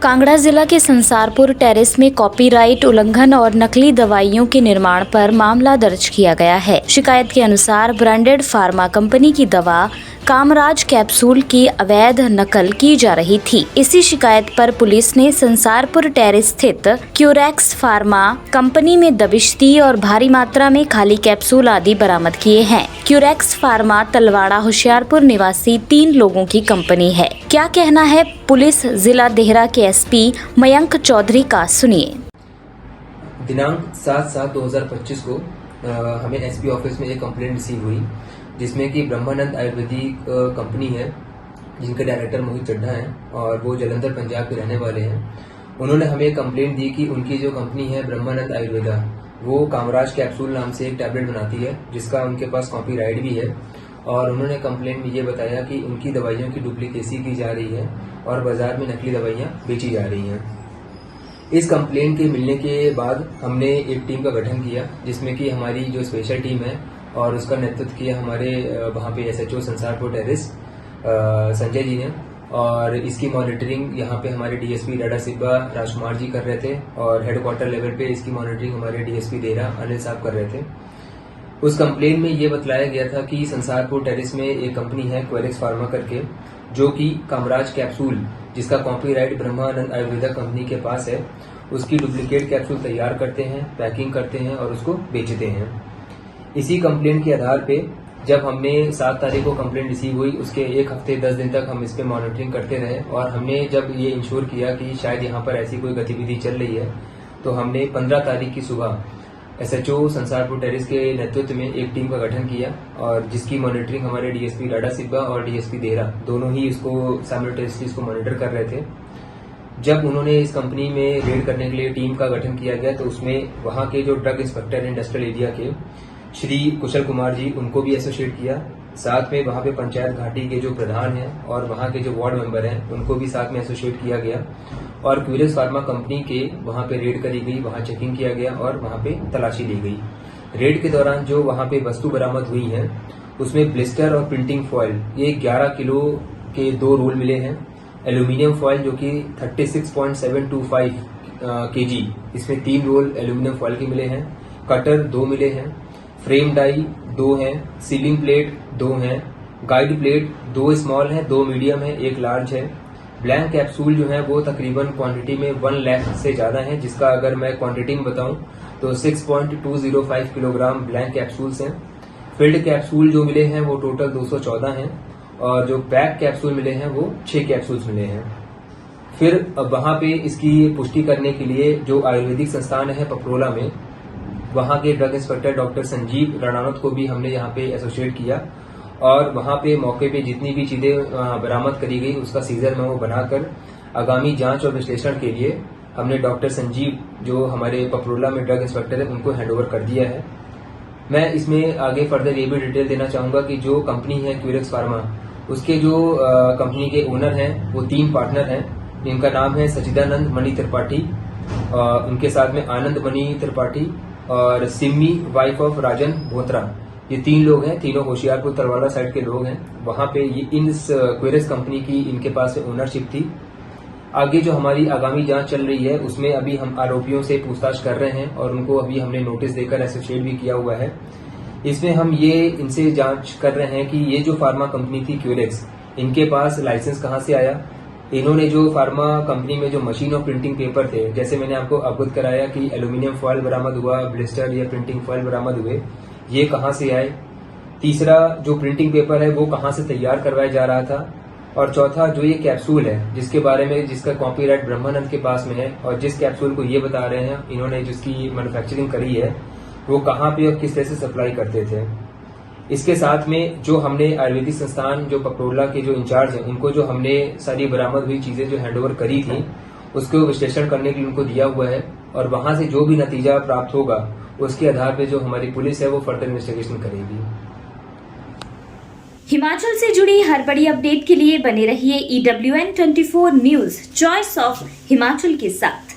कांगड़ा जिला के संसारपुर टेरेस में कॉपीराइट उल्लंघन और नकली दवाइयों के निर्माण पर मामला दर्ज किया गया है। शिकायत के अनुसार ब्रांडेड फार्मा कंपनी की दवा कामराज कैप्सूल की अवैध नकल की जा रही थी। इसी शिकायत पर पुलिस ने संसारपुर टेरेस स्थित क्यूरेक्स फार्मा कंपनी में दबिश दी और भारी मात्रा में खाली कैप्सूल आदि बरामद किए हैं। क्यूरेक्स फार्मा तलवाड़ा होशियारपुर निवासी 3 लोगों की कंपनी है। क्या कहना है पुलिस जिला देहरा के एसपी मयंक चौधरी का, सुनिए। दिनांक 7/7/2025 को हमें एसपी ऑफिस में एक कंप्लेंट रिसीव हुई, जिसमें कि ब्रह्मानंद आयुर्वेदिक कंपनी है, जिनके डायरेक्टर मोहित चड्ढा हैं और वो जलंधर पंजाब के रहने वाले हैं। उन्होंने हमें एक कंप्लेंट दी कि उनकी जो कंपनी है ब्रह्मानंद आयुर्वेदा, वो कामराज कैप्सूल नाम से एक टैबलेट बनाती है, जिसका उनके पास कॉपीराइट भी है। और उन्होंने कंप्लेंट में ये बताया कि उनकी दवाइयों की डुप्लीकेसी की जा रही है और बाजार में नकली दवाइयाँ बेची जा रही हैं। इस कंप्लेंट के मिलने के बाद हमने एक टीम का गठन किया, जिसमें कि हमारी जो स्पेशल टीम है और उसका नेतृत्व किया हमारे वहाँ पे एसएचओ संसारपुर टेरेस संजय जी ने। और इसकी मॉनिटरिंग यहाँ पे हमारे डीएसपी डाडा सिब्बा राजकुमार जी कर रहे थे और हेडक्वार्टर लेवल पे इसकी मॉनिटरिंग हमारे डीएसपी देहरा अनिल साहब कर रहे थे। उस कंप्लेंट में ये बतलाया गया था कि संसारपुर टेरेस में एक कंपनी है क्यूरेक्स फार्मा करके, जो कि कामराज कैप्सूल, जिसका कॉपीराइट ब्रह्मानंद आयुर्वेदा कंपनी के पास है, उसकी डुप्लीकेट कैप्सूल तैयार करते हैं, पैकिंग करते हैं और उसको बेचते हैं। इसी कंप्लेंट के आधार पे जब हमने 7 तारीख को कंप्लेंट रिसीव हुई, उसके 1 हफ्ते 10 दिन तक हम इस पे मॉनिटरिंग करते रहे और हमने जब ये इंश्योर किया कि शायद यहाँ पर ऐसी कोई गतिविधि चल रही है, तो हमने 15 तारीख की सुबह एसएचओ संसारपुर टेरेस के नेतृत्व में एक टीम का गठन किया और जिसकी मॉनिटरिंग हमारे डीएसपी डाडा सिब्बा और डीएसपी देहरा दोनों ही इसको साइमल्टेनियसली इसको मॉनिटर कर रहे थे। जब उन्होंने इस कंपनी में रेड करने के लिए टीम का गठन किया गया, तो उसमें वहां के जो ड्रग इंस्पेक्टर इंडस्ट्रियल एरिया के श्री कुशल कुमार जी, उनको भी एसोसिएट किया। साथ में वहां पे पंचायत घाटी के जो प्रधान हैं और वहां के जो वार्ड मेंबर हैं, उनको भी साथ में एसोसिएट किया गया और क्यूरेक्स फार्मा कंपनी के वहां पे रेड करी गई, वहां चेकिंग किया गया और वहां पे तलाशी ली गई। रेड के दौरान जो वहां पे वस्तु बरामद हुई हैं, उसमें ब्लिस्टर और प्रिंटिंग फॉयल, ये 11 किलो के 2 रोल मिले हैं। एल्यूमिनियम फॉयल जो कि 36.725 केजी, इसमें 3 रोल एल्यूमिनियम फॉयल के मिले हैं। कटर 2 मिले हैं। फ्रेम डाई 2 हैं। सीलिंग प्लेट 2 हैं। गाइड प्लेट 2 स्मॉल हैं, 2 मीडियम है, 1 लार्ज है। ब्लैंक कैप्सूल जो है वो तकरीबन क्वांटिटी में 1 लाख से ज्यादा है, जिसका अगर मैं क्वांटिटी में बताऊं तो 6.205 किलोग्राम ब्लैंक कैप्सूल्स हैं। फिल्ड कैप्सूल जो मिले हैं वो टोटल 214 हैं और जो पैक कैप्सूल मिले हैं वो 6 कैप्सूल्स मिले हैं। फिर वहां पे इसकी पुष्टि करने के लिए जो आयुर्वेदिक संस्थान है पपरोला में, वहां के drug inspector doctor Sanjeev Ranawat को भी हमने यहाँ पे एसोसिएट किया और वहां पे मौके पे जितनी भी चीजें बरामद करी गई, उसका सीजर मेमो बनाकर आगामी जांच और विश्लेषण के लिए हमने डॉक्टर संजीव, जो हमारे पपरोला में ड्रग इंस्पेक्टर है, उनको हैंडओवर कर दिया है। मैं इसमें आगे फर्दर ये भी डिटेल देना चाहूंगा कि जो कंपनी है क्यूरेक्स फार्मा, उसके जो कंपनी के ओनर हैं वो 3 पार्टनर हैं, जिनका नाम है सचिदानंद मणि त्रिपाठी, उनके साथ में आनंद मणि त्रिपाठी और सिम्मी वाइफ ऑफ राजन भोत्रा। ये 3 लोग हैं, तीनों होशियारपुर तलवाड़ा साइड के लोग हैं। वहां पे ये इस क्यूरेक्स कंपनी की इनके पास ओनरशिप थी। आगे जो हमारी आगामी जांच चल रही है, उसमें अभी हम आरोपियों से पूछताछ कर रहे हैं और उनको अभी हमने नोटिस देकर एसोसिएट भी किया हुआ है। इसमें हम ये इनसे जांच कर रहे हैं कि ये जो फार्मा कंपनी थी क्यूरेक्स, इनके पास लाइसेंस कहाँ से आया। इन्होंने जो फार्मा कंपनी में जो मशीन और प्रिंटिंग पेपर थे, जैसे मैंने आपको अवगत कराया कि एल्यूमिनियम फॉयल बरामद हुआ, ब्लिस्टर या प्रिंटिंग फॉयल बरामद हुए, ये कहाँ से आए। तीसरा, जो प्रिंटिंग पेपर है वो कहाँ से तैयार करवाया जा रहा था। और चौथा, जो ये कैप्सूल है जिसके बारे में जिसका कॉपीराइट ब्रह्मानंद के पास में है और जिस कैप्सूल को ये बता रहे हैं इन्होंने जिसकी मैन्युफैक्चरिंग करी है, वो कहाँ पे और किस तरह से सप्लाई करते थे। इसके साथ में जो हमने आयुर्वेदिक संस्थान जो पपरोला के जो इंचार्ज हैं, उनको जो हमने सारी बरामद हुई चीजें जो हैंडओवर करी थी, उसको विश्लेषण करने के लिए उनको दिया हुआ है और वहां से जो भी नतीजा प्राप्त होगा, उसके आधार पे जो हमारी पुलिस है वो फर्दर इन्वेस्टिगेशन करेगी। हिमाचल से जुड़ी हर बड़ी अपडेट के लिए बने रहिए EWN24 news, choice of Himachal के साथ।